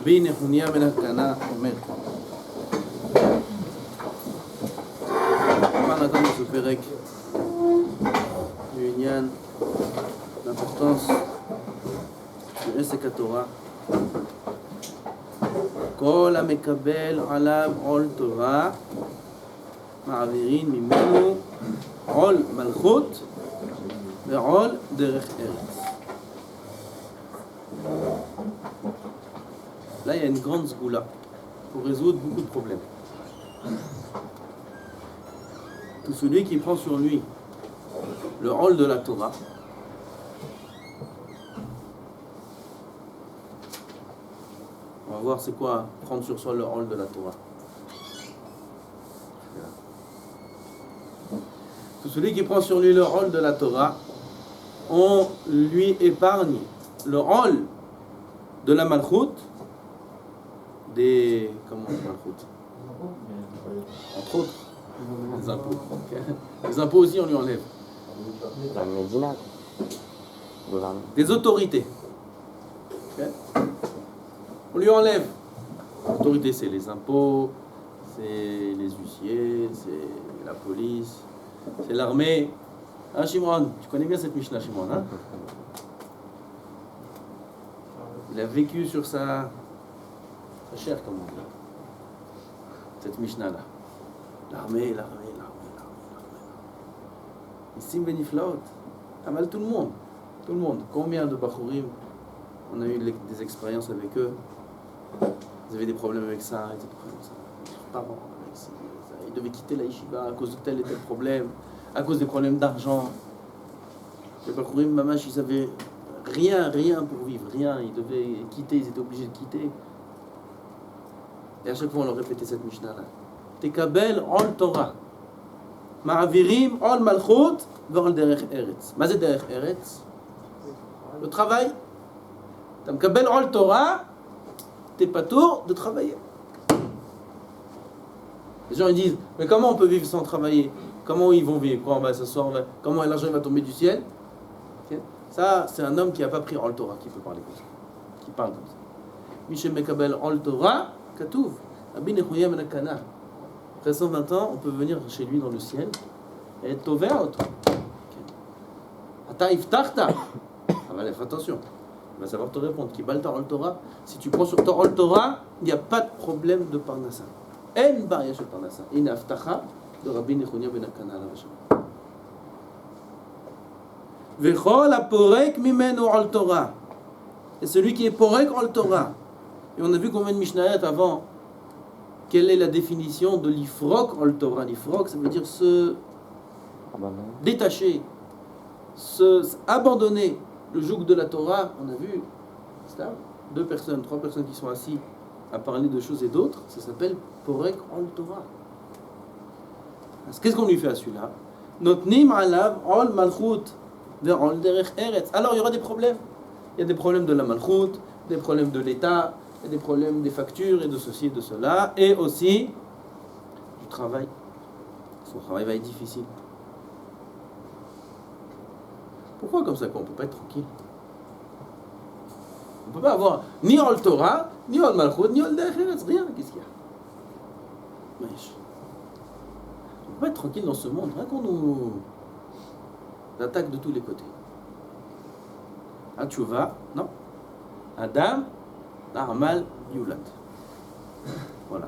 רבי נחוניה בן הקנה אומר, מה נתן dans ce פרק du עניין, l'importance du עסק התורה. כל המקבל עליו עול תורה, מעבירים ממנו עול מלכות ועול דרך ארץ. Là, il y a une grande sgoula pour résoudre beaucoup de problèmes. Tout celui qui prend sur lui le rôle de la Torah, on va voir c'est quoi prendre sur soi le rôle de la Torah. Tout celui qui prend sur lui le rôle de la Torah, on lui épargne le rôle de la Malchut, des... comment Malchut? Entre autres, les impôts. Les impôts aussi, on lui enlève. Des autorités. Okay. On lui enlève. L'autorité, c'est les impôts, c'est les huissiers, c'est la police, c'est l'armée. Hein, Shimon, tu connais bien cette Mishnah, Shimon, hein? Il a vécu sur sa chair, comme on dit. Cette Mishnah-là. L'armée. Ici, Beniflaot. Pas mal tout le monde. Tout le monde. Combien de Bachurim on a eu des expériences avec eux? Ils avaient des problèmes avec ça, ils étaient problèmes avec ça. Leurs parents, avec ça. Ils devaient quitter la yeshiva à cause de tel et tel problème, à cause des problèmes d'argent. Les Bachurim, Mamash, ils avaient rien pour vivre, rien. Ils devaient quitter, ils étaient obligés de quitter. Et à chaque fois, on leur répétait cette Mishnah-là. Tekabel ol Torah. Ma'avirim ol malchut ve'ol derech eretz. Ma c'est derech eretz? Le travail. T'as Mekabel ol Torah, t'es pas tour de travailler. Les gens ils disent, mais comment on peut vivre sans travailler? Comment ils vont vivre? Quoi, on va s'asseoir, comment l'argent va tomber du ciel? Okay. Ça, c'est un homme qui n'a pas pris ol Torah qui peut parler comme ça. Qui parle comme ça. Mishem Mekabel ol Torah, Katouv. Rabbi נחוניה בן הקנה. Après 120 ans, on peut venir chez lui dans le ciel et être ouvert au toi. Ata iftarta. Attention, il va savoir te répondre. Kibalta ol Torah. Si tu prends sur ton ol Torah, il n'y a pas de problème de parnassa. En baria shel parnassa. In aftacha de Rabbi נחוניה בן הקנה עליו השלום. Vechol aporek mimenu ol Torah. Et celui qui est porek ol Torah. Et on a vu combien de Mishnayot avant. Quelle est la définition de l'ifrok ol Torah? L'ifrok, ça veut dire se détacher, abandonner le joug de la Torah. On a vu, c'est là, 2 personnes, 3 personnes qui sont assises à parler de choses et d'autres. Ça s'appelle porek ol Torah. Qu'est-ce qu'on lui fait à celui-là? Notnim alav ol malchut ve'ol derech eretz. Alors il y aura des problèmes. Il y a des problèmes de la malchut, des problèmes de l'État, et des problèmes des factures et de ceci et de cela, et aussi du travail. Son travail va être difficile. Pourquoi comme ça qu'on ne peut pas être tranquille? On ne peut pas avoir ni ol Torah, ni ol malchut, ni ol derech eretz, rien. Qu'est-ce qu'il y a? On ne peut pas être tranquille dans ce monde, rien qu'on nous attaque de tous les côtés. Atchouva, non. Adam Amal Yulat. Voilà.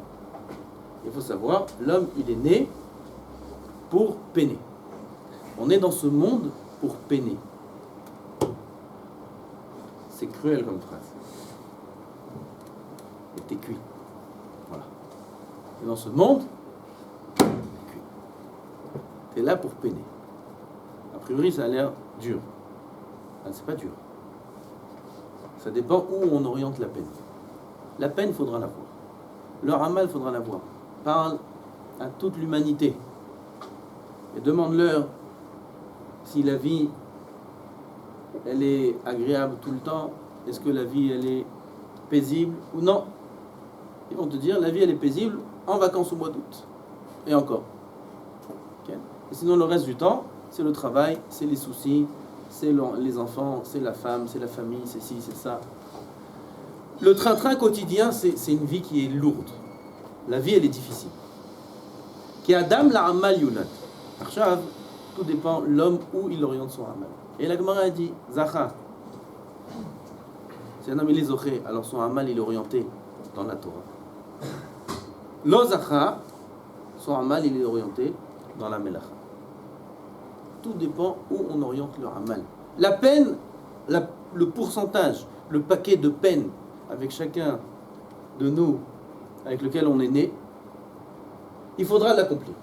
Il faut savoir, l'homme, il est né pour peiner. On est dans ce monde pour peiner. C'est cruel comme phrase. Et t'es cuit. Voilà. Et dans ce monde, t'es cuit. T'es là pour peiner. A priori, ça a l'air dur. Ah, c'est pas dur. Ça dépend où on oriente la peine. La peine, il faudra la voir. Le ramal, il faudra la voir. Parle à toute l'humanité. Et demande-leur si la vie, elle est agréable tout le temps. Est-ce que la vie, elle est paisible ou non? Ils vont te dire, la vie, elle est paisible en vacances au mois d'août. Et encore. Okay. Et sinon, le reste du temps, c'est le travail, c'est les soucis, c'est les enfants, c'est la femme, c'est la famille, c'est ci, c'est ça. Le train-train quotidien, c'est une vie qui est lourde. La vie, elle est difficile. Qui Adam la amal yulad. Arshav, tout dépend l'homme où il oriente son amal. Et la Gemara a dit, Zacha, si un homme il est zoché, alors son amal il est orienté dans la Torah. Lo Zacha, son amal il est orienté dans la Melacha. Tout dépend où on oriente le amal. La peine, le pourcentage, le paquet de peine avec chacun de nous, avec lequel on est né, il faudra l'accomplir.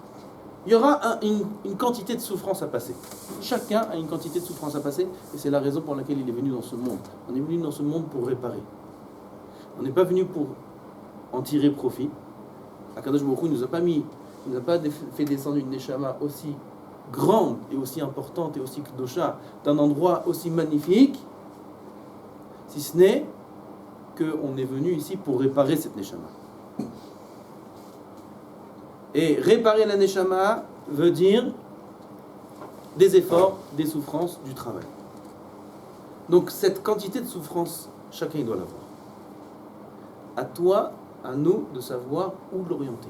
Il y aura une quantité de souffrance à passer. Chacun a une quantité de souffrance à passer, et c'est la raison pour laquelle il est venu dans ce monde. On est venu dans ce monde pour réparer. On n'est pas venu pour en tirer profit. Akadosh Baruch Hu nous a pas fait descendre une neshama aussi grande et aussi importante et aussi kdosha d'un endroit aussi magnifique, si ce n'est qu'on est venu ici pour réparer cette neshama. Et réparer la neshama veut dire des efforts, des souffrances, du travail. Donc cette quantité de souffrance, chacun il doit l'avoir. À toi, à nous, de savoir où l'orienter.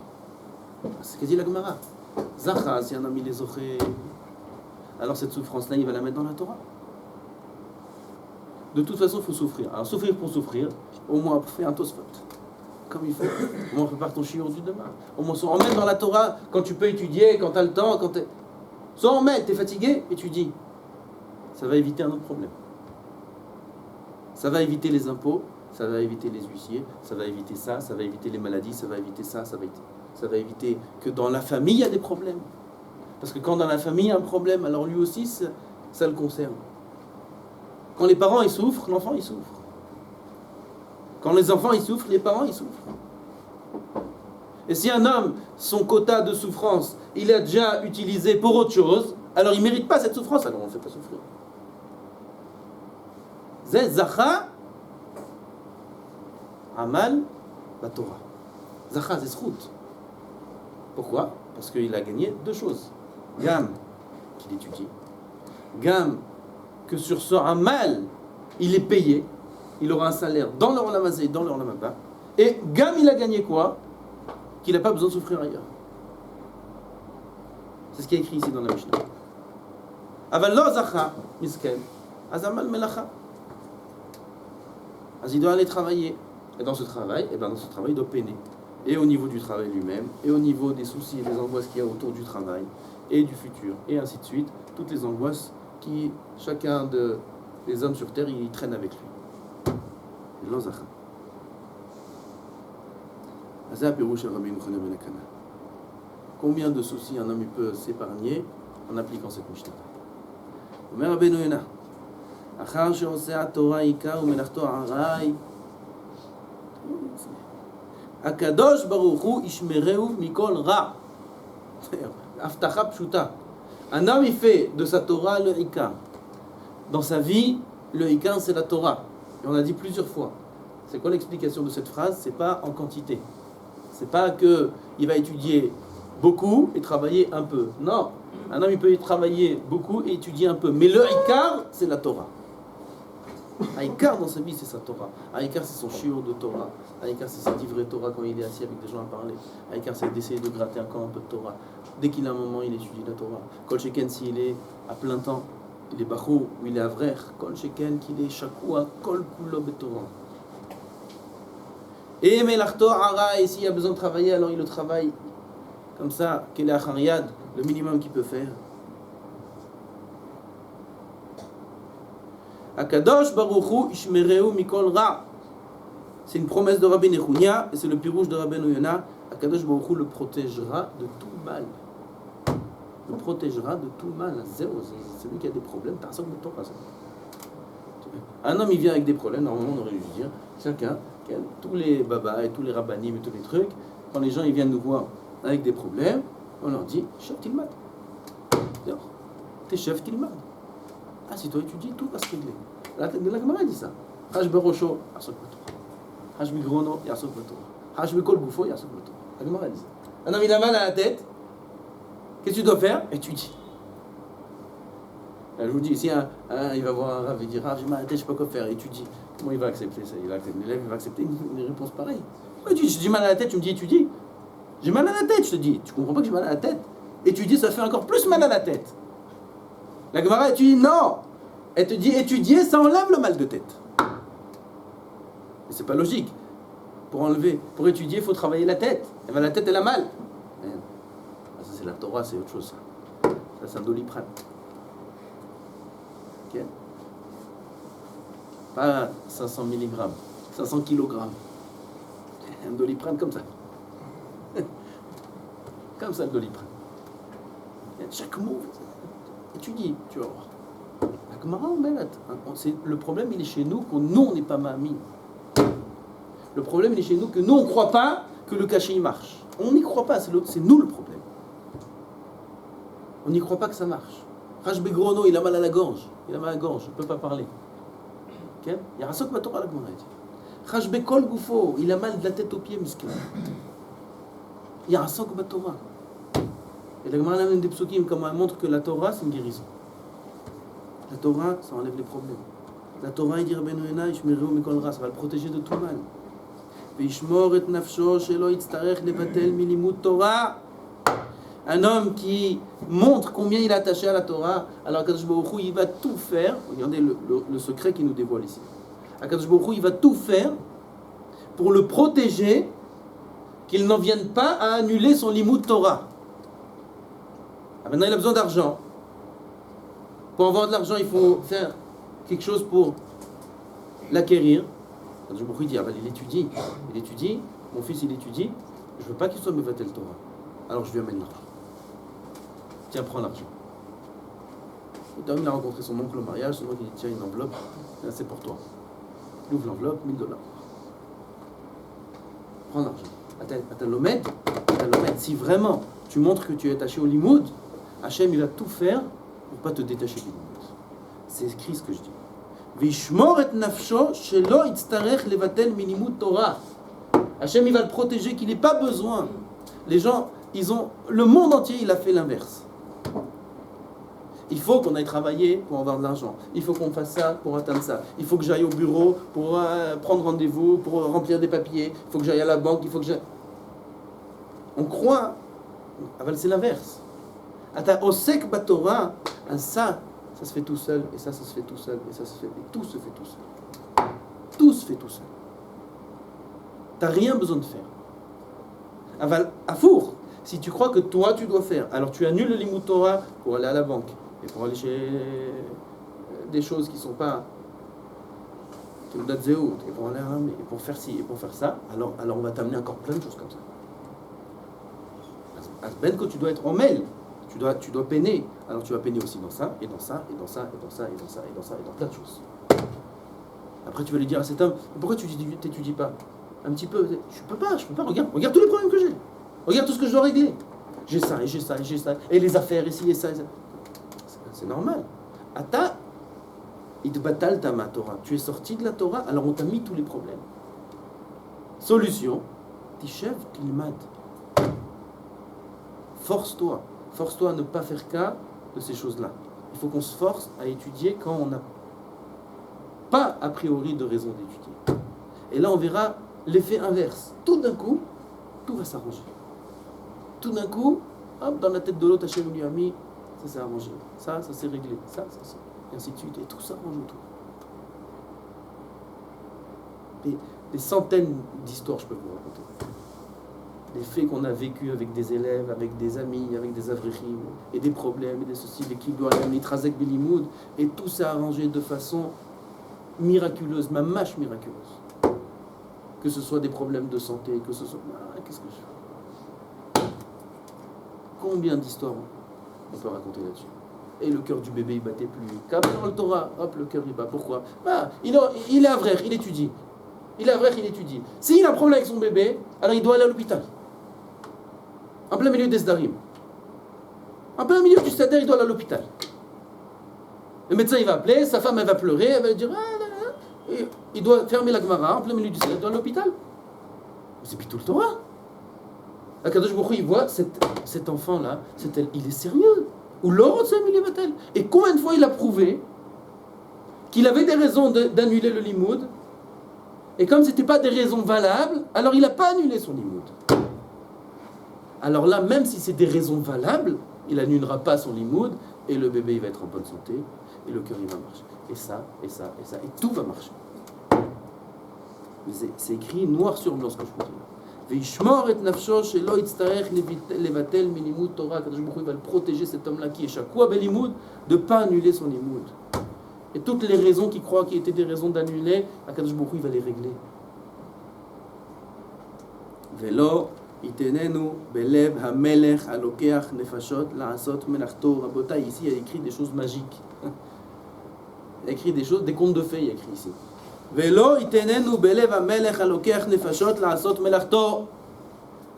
C'est ce que dit la Gemara. Zacha, si un homme il est zoché, alors cette souffrance-là, il va la mettre dans la Torah. De toute façon, il faut souffrir. Alors souffrir pour souffrir, au moins fais un tosfot. Comme il faut. Au moins prépare ton shiur du demain. Au moins s'en remettre dans la Torah quand tu peux étudier, quand tu as le temps, quand tu es... S'en remettre, tu es fatigué, étudie. Ça va éviter un autre problème. Ça va éviter les impôts, ça va éviter les huissiers, ça va éviter ça, ça va éviter les maladies, ça va éviter ça, ça va éviter que dans la famille il y a des problèmes. Parce que quand dans la famille il y a un problème, alors lui aussi ça le concerne. Quand les parents ils souffrent, l'enfant il souffre. Quand les enfants ils souffrent, les parents ils souffrent. Et si un homme, son quota de souffrance, il a déjà utilisé pour autre chose, alors il ne mérite pas cette souffrance, alors on ne le fait pas souffrir. Zé Zacha Amal la Torah. Zacha c'est Zchut. Pourquoi? Parce qu'il a gagné deux choses. Gam, qu'il étudie. Gam, que sur ce Amal, il est payé. Il aura un salaire dans le Olam Hazé et dans le Olam Haba. Et Gam, il a gagné quoi? Qu'il n'a pas besoin de souffrir ailleurs. C'est ce qui est écrit ici dans la Mishnah. Aval lo zacha, misken, azamal melacha. Il doit aller travailler. Et dans ce travail, il doit peiner. Et au niveau du travail lui-même, et au niveau des soucis et des angoisses qu'il y a autour du travail, et du futur, et ainsi de suite, toutes les angoisses qui, chacun des hommes sur terre, il traîne avec lui. Lo zacha. Combien de soucis un homme peut s'épargner en appliquant cette Mishnah? Omer Rabbeinu Yonah, Achar she'oseh haTorah ikar umelachto aray, Akadosh Baruch Hu ishmereu mikol ra. Aftacha pshuta. Un homme il fait de sa Torah le ikar. Dans sa vie, le ikar c'est la Torah. Et on a dit plusieurs fois. C'est quoi l'explication de cette phrase? C'est pas en quantité. C'est pas qu'il va étudier beaucoup et travailler un peu. Non, un homme il peut y travailler beaucoup et étudier un peu. Mais le Ikar, c'est la Torah. Un Ikar dans sa vie, c'est sa Torah. Un Ikar, c'est son shiur de Torah. Un Ikar, c'est sa divrei Torah quand il est assis avec des gens à parler. Un Ikar, c'est d'essayer de gratter encore un peu de Torah. Dès qu'il a un moment, il étudie la Torah. Kol Sheken, s'il est à plein temps, il est bachou ou il est avrer. Kol Sheken, qu'il est shakoua, kol kulo betorah. Et melachto ara, et s'il a besoin de travailler, alors il le travaille comme ça, qu'il est achariad, le minimum qu'il peut faire. Akadosh Baruch Hu ishmereu mikol ra. C'est une promesse de Rabbi Nechunia et c'est le pirouche de Rabbeinu Yonah. Akadosh Baruch Hu le protégera de tout mal. Le protégera de tout mal. C'est lui qui a des problèmes. T'as un temps pas ça. Un homme il vient avec des problèmes. Normalement on aurait dû dire chacun. Tous les babas et tous les rabbanim et tous les trucs, quand les gens ils viennent nous voir avec des problèmes, on leur dit chef tilmad. T'es chef tilmad. Ah, si toi étudies, tout va se régler. La Gemara dit ça. Haj berosho, yasok b'Torah. Haj migrono, yasok b'Torah. Haj mikol gufo, yasok b'Torah. La Gemara dit ça. Un homme il a mal à la tête, qu'est-ce que tu dois faire? Étudie. Je vous dis, ici, il va voir un rave et dire ah, j'ai mal à la tête, je sais pas quoi faire, étudie. comment il va accepter ça? L'élève va accepter une réponse pareille. Ouais, j'ai mal à la tête, tu me dis étudie. J'ai mal à la tête, je te dis. Tu comprends pas que j'ai mal à la tête? Étudier, ça fait encore plus mal à la tête. La Gemara, elle te dit non. Elle te dit étudier, ça enlève le mal de tête. Mais c'est pas logique. Pour étudier, il faut travailler la tête. Et bien la tête, elle a mal. Ça, c'est la Torah, c'est autre chose. Ça, c'est un doliprane. Ok? Pas 500 mg, 500 kg. Un doliprane comme ça. Comme ça, le doliprane. Chaque mot, étudie, tu vas voir. Le problème, il est chez nous, que nous, on n'est pas mamie. Le problème, il est chez nous, que nous, on ne croit pas que le cachet, il marche. On n'y croit pas, c'est nous le problème. On n'y croit pas que ça marche. Rajbe Grono, il a mal à la gorge. Il a mal à la gorge, il ne peut pas parler. Okay? Il y a Rasok Matora la Gemara dit. Rajbe Kol Goufo, il a mal de la tête aux pieds, musclé. Il y a Rasok Matora. Et la Gemara amène des psukim, comme elle montre que la Torah, c'est une guérison. La Torah, ça enlève les problèmes. La Torah, il dit Rabbeinu Yonah, Ishmeru Mikol Ra, ça va le protéger de tout mal. Vishmor et nafsho shelo yitztarech levatel milimut Torah. Un homme qui montre combien il est attaché à la Torah, alors Akadosh Baruch Hu, il va tout faire. Regardez le secret qu'il nous dévoile ici. Akadosh Baruch Hu, il va tout faire pour le protéger, qu'il n'en vienne pas à annuler son limut Torah. Maintenant, il a besoin d'argent. Pour avoir de l'argent, il faut faire quelque chose pour l'acquérir. Akadosh Baruch Hu dit, il étudie, mon fils il étudie, je ne veux pas qu'il soit mevatel Torah. Alors je lui amène l'argent. Tiens, prends l'argent. L'homme, il a rencontré son oncle au mariage, son oncle il dit, tiens, une enveloppe, c'est pour toi. Il ouvre l'enveloppe, $1000. Prends l'argent. Attends, l'omet, si vraiment tu montres que tu es attaché au limoud, Hachem, il va tout faire pour ne pas te détacher du limoud. C'est écrit ce que je dis. Vishmor et nafsho shelo yitztarech levatel minimut Torah. Hachem, il va le protéger, qu'il n'ait pas besoin. Les gens, le monde entier, il a fait l'inverse. Il faut qu'on aille travailler pour avoir de l'argent. Il faut qu'on fasse ça pour atteindre ça. Il faut que j'aille au bureau pour prendre rendez-vous, pour remplir des papiers. Il faut que j'aille à la banque. On croit, c'est l'inverse. Osek Batora, ça se fait tout seul, et ça se fait tout seul, et ça se fait, et tout se fait tout seul. Tout se fait tout seul. T'as rien besoin de faire. Aval, Afour, si tu crois que toi tu dois faire, alors tu annules le limut Torah pour aller à la banque et pour aller chez des choses qui ne sont pas Teudat Zéhout, et pour aller à l'armée, et pour faire ci, et pour faire ça, alors on va t'amener encore plein de choses comme ça. Ben que tu dois être en mêle, tu dois peiner, alors tu vas peiner aussi dans ça, et dans ça, et dans ça, et dans ça, et dans ça, et dans ça, et dans plein de choses. Après tu vas lui dire à cet homme, pourquoi tu t'étudies pas? Un petit peu, je peux pas, regarde tous les problèmes que j'ai. Regarde tout ce que je dois régler. J'ai ça, et les affaires ici, et ça. C'est normal. Ata, idbatal tama Torah. Tu es sorti de la Torah, alors on t'a mis tous les problèmes. Solution, tishev tilmad. Force-toi à ne pas faire cas de ces choses-là. Il faut qu'on se force à étudier quand on n'a pas a priori de raison d'étudier. Et là, on verra l'effet inverse. Tout d'un coup, tout va s'arranger. Tout d'un coup, hop, dans la tête de l'autre, Hachem lui a mis, ça s'est arrangé. Ça s'est réglé. Ça, et ainsi de suite. Et tout s'arrange autour. Des centaines d'histoires, je peux vous raconter. Des faits qu'on a vécus avec des élèves, avec des amis, avec des avrichim, et des problèmes, et des soucis, des kibdoalim, nitrazek belimoud, et tout s'est arrangé de façon miraculeuse, mamache miraculeuse. Que ce soit des problèmes de santé, que ce soit... qu'est-ce que je fais? Combien d'histoires on peut raconter là-dessus? Et le cœur du bébé, il battait plus. Quand dans le Torah, hop, le cœur, il bat. Pourquoi? Il est avraire, il étudie. S'il a un problème avec son bébé, alors il doit aller à l'hôpital. En plein milieu des Sdarim. En plein milieu du Seder, il doit aller à l'hôpital. Le médecin, il va appeler, sa femme, elle va pleurer, elle va dire... Et il doit fermer la Gemara en plein milieu du Seder, il doit aller à l'hôpital. C'est Bitul Torah. Akadosh Baruch Hu, il voit cet enfant-là, il est sérieux. Ou l'autre, c'est Emilie Vatel. Et combien de fois il a prouvé qu'il avait des raisons d'annuler le limoud, Et comme ce n'était pas des raisons valables, alors il n'a pas annulé son limoud. Alors là, même si c'est des raisons valables, il n'annulera pas son limoud, et le bébé il va être en bonne santé, et le cœur il va marcher. Et ça, et ça, et ça, et tout va marcher. C'est écrit noir sur blanc ce que je vous dis. Veishmor et nafsho shelo yitztarech levatel milimud Torah. Kadosh Baruch Hu va le protéger, cet homme-là qui est shakua belimud, de ne pas annuler son limoud. Et toutes les raisons qu'il croit qui étaient des raisons d'annuler, Kadosh Baruch Hu va les régler. Velo itenenu belev hamelech alokeach nefashot laasot melachto. Rabotai, ici il y a écrit des choses magiques. Il y a écrit des choses, des contes de fées, il y a écrit ici. Velo itenenu belev hamelech alokeach nefashot laasot melachto.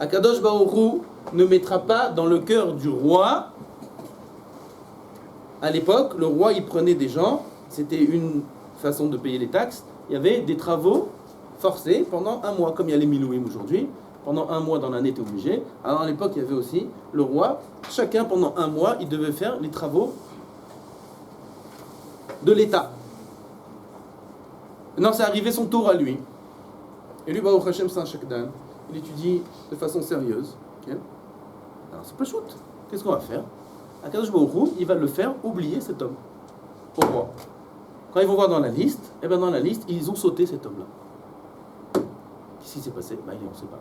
Akadosh Baruch Hu ne mettra pas dans le cœur du roi. À l'époque, le roi il prenait des gens, c'était une façon de payer les taxes. Il y avait des travaux forcés pendant un mois, comme il y a les milouim aujourd'hui. Pendant un mois dans l'année, tu es obligé. Alors à l'époque, il y avait aussi le roi. Chacun, pendant un mois, il devait faire les travaux de l'État. Maintenant, c'est arrivé son tour à lui. Et lui, Baruch Hashem, c'est un shakdan. Il étudie de façon sérieuse. Okay. Alors, c'est pas shoot. Qu'est-ce qu'on va faire? Akadosh Baruch Hu, il va le faire oublier cet homme au roi. Quand ils vont voir dans la liste, et bien dans la liste, ils ont sauté cet homme-là. Qu'est-ce qui s'est passé? Ben, on ne sait pas.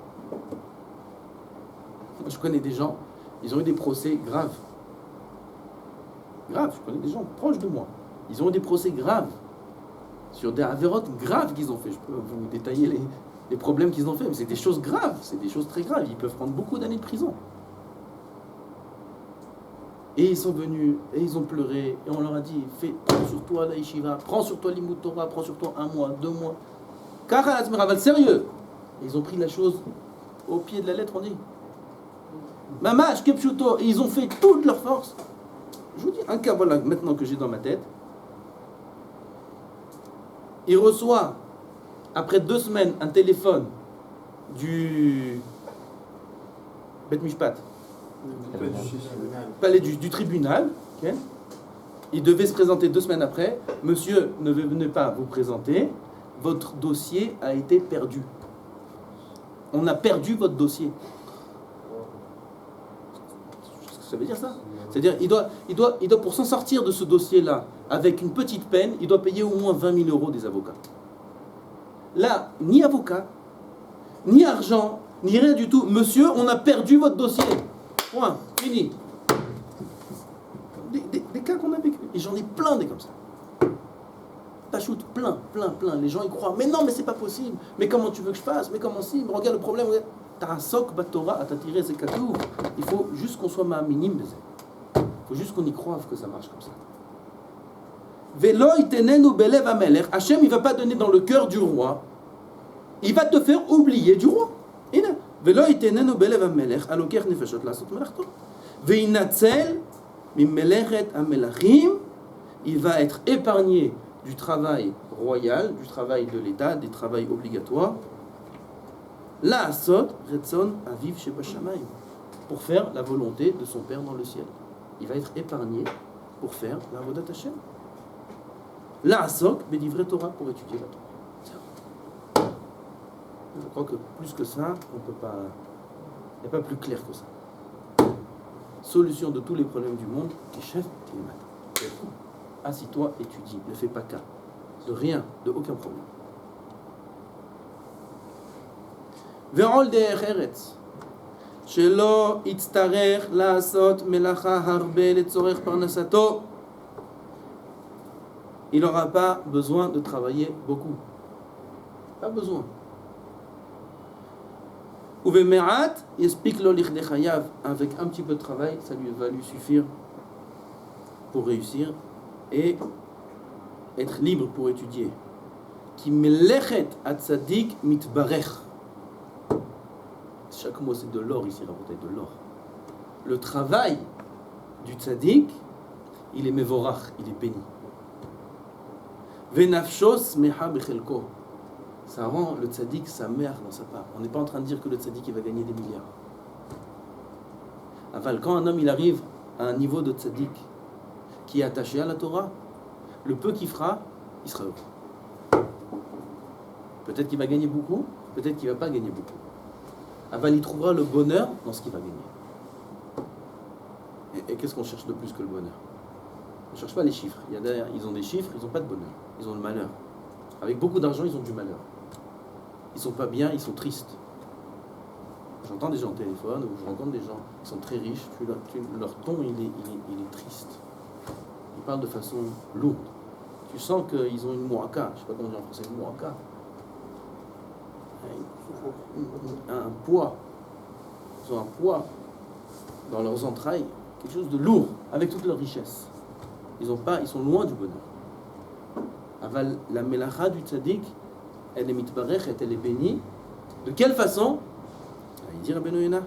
Je connais des gens, ils ont eu des procès graves. Graves, je connais des gens proches de moi. Ils ont eu des procès graves sur des avérotes graves qu'ils ont fait. Je peux vous détailler les problèmes qu'ils ont fait, mais c'est des choses graves, c'est des choses très graves. Ils peuvent prendre beaucoup d'années de prison. Et ils sont venus, et ils ont pleuré, et on leur a dit, prends sur toi la yeshiva, prends sur toi l'imoud Torah, prends sur toi 1 mois, 2 mois. Car à la sérieux. Et ils ont pris la chose au pied de la lettre, on dit. Mamash, Kepchuto, et ils ont fait toute leur force. Je vous dis, un cas, voilà, maintenant que j'ai dans ma tête. Il reçoit, après 2 semaines, un téléphone du Bet Mishpat, palais du tribunal. Okay. Il devait se présenter 2 semaines après. Monsieur, ne venez pas vous présenter. Votre dossier a été perdu. On a perdu votre dossier. Ça veut dire ça? C'est-à-dire, il doit, pour s'en sortir de ce dossier-là, avec une petite peine, il doit payer au moins 20 000 euros des avocats. Là, ni avocat, ni argent, ni rien du tout. Monsieur, on a perdu votre dossier. Point. Fini. Des cas qu'on a vécu. Et j'en ai plein des comme ça. Pachout, plein. Les gens y croient. Mais non, mais c'est pas possible. Mais comment tu veux que je fasse? Mais comment si? Regarde le problème. T'as un soc, Torah, à t'attirer, c'est katou. Il faut juste qu'on soit minime. Il faut juste qu'on y croive que ça marche comme ça. Velo itenenu belev hamelech. Hachem, il va pas donner dans le cœur du roi. Il va te faire oublier du roi. Velo itenenu belev hamelech alokech nefashot lasot melachto. Ve'inatzel mimelechet hamelachim. Il va être épargné du travail royal, du travail de l'État, des travails obligatoires. La asot retzon aviv sheba shamayim, pour faire la volonté de son père dans le ciel. Il va être épargné pour faire la avodat Hashem. La asok bedivre Torah, pour étudier la Torah. Je crois que plus que ça, on peut pas. Il n'y a pas plus clair que ça. Solution de tous les problèmes du monde, qui chef, qui est matin. Assis-toi, étudie, ne fais pas cas. De rien, de aucun problème. Ve'ol derech eretz, shelo yitztarech la'asot melacha harbe letzorech parnasato. Il n'aura pas besoin de travailler beaucoup. Pas besoin. Uveme'at yespik lo lichdei chayav. Avec un petit peu de travail, ça lui va lui suffire pour réussir et être libre pour étudier. Ki melechet atzadik mitbarech. Chaque mot c'est de l'or ici, rabotai, de l'or. Le travail du tzaddik, il est mevorach, il est béni. Venafshos meha bechelko. Ça rend le tzaddik sa mère dans sa part. On n'est pas en train de dire que le tzaddik il va gagner des milliards. Aval, quand un homme il arrive à un niveau de tzaddik qui est attaché à la Torah, le peu qu'il fera, il sera heureux. Peut-être qu'il va gagner beaucoup, peut-être qu'il ne va pas gagner beaucoup. Aval, il trouvera le bonheur dans ce qu'il va gagner. Et qu'est-ce qu'on cherche de plus que le bonheur? On ne cherche pas les chiffres. Ils ont des chiffres, ils n'ont pas de bonheur. Ils ont le malheur. Avec beaucoup d'argent, ils ont du malheur. Ils ne sont pas bien, ils sont tristes. J'entends des gens au téléphone, ou je rencontre des gens qui sont très riches, leur ton il est triste. Ils parlent de façon lourde. Tu sens qu'ils ont une mouaka, je ne sais pas comment dire en français, une mouaka. Un poids. Ils ont un poids dans leurs entrailles, quelque chose de lourd, avec toute leur richesse. Ils sont loin du bonheur. Aval, la melacha du tzaddik, elle est mitbarech, elle est bénie. De quelle façon? Il dit Rabbeinu Yonah,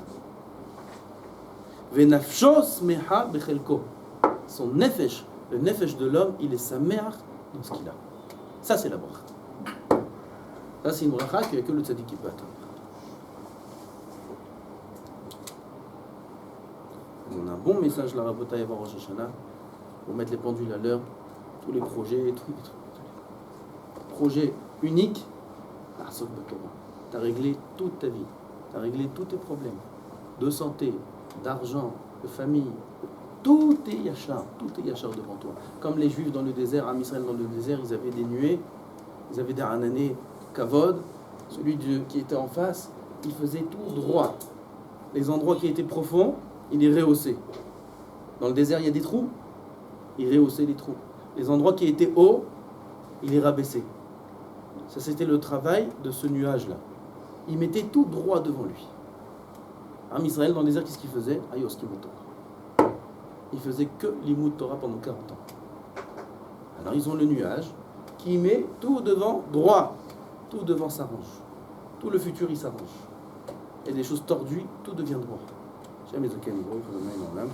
Venafsho smeha bechelko. Son nefesh, le nefesh de l'homme, il est sameach dans ce qu'il a. Ça, c'est la bracha. Ça, c'est une bracha qu'il n'y a que le tzaddik qui peut attendre. On a un bon message, la Rabotaï avant Rosh Hashanah, pour mettre les pendules à l'heure, tous les projets, tous les trucs. Projet unique, sauf de Torah. Tu as réglé toute ta vie. Tu as réglé tous tes problèmes de santé, d'argent, de famille. Tout est yachar devant toi. Comme les Juifs dans le désert, Am Israël dans le désert, ils avaient des nuées, ils avaient des hanané kavod. Celui qui était en face, il faisait tout droit. Les endroits qui étaient profonds, il les rehaussait. Dans le désert, il y a des trous, il rehaussait les trous. Les endroits qui étaient hauts, il les rabaissait. Ça, c'était le travail de ce nuage-là. Il mettait tout droit devant lui. Am Israël, dans le désert, qu'est-ce qu'il faisait? Ayos Kimotor. Il faisait que l'imout Torah pendant 40 ans. Alors, ils ont le nuage qui met tout devant droit. Tout devant s'arrange. Tout le futur, il s'arrange. Et des choses tordues, tout devient droit. Jamais aucun niveau, il faut donner dans l'âme.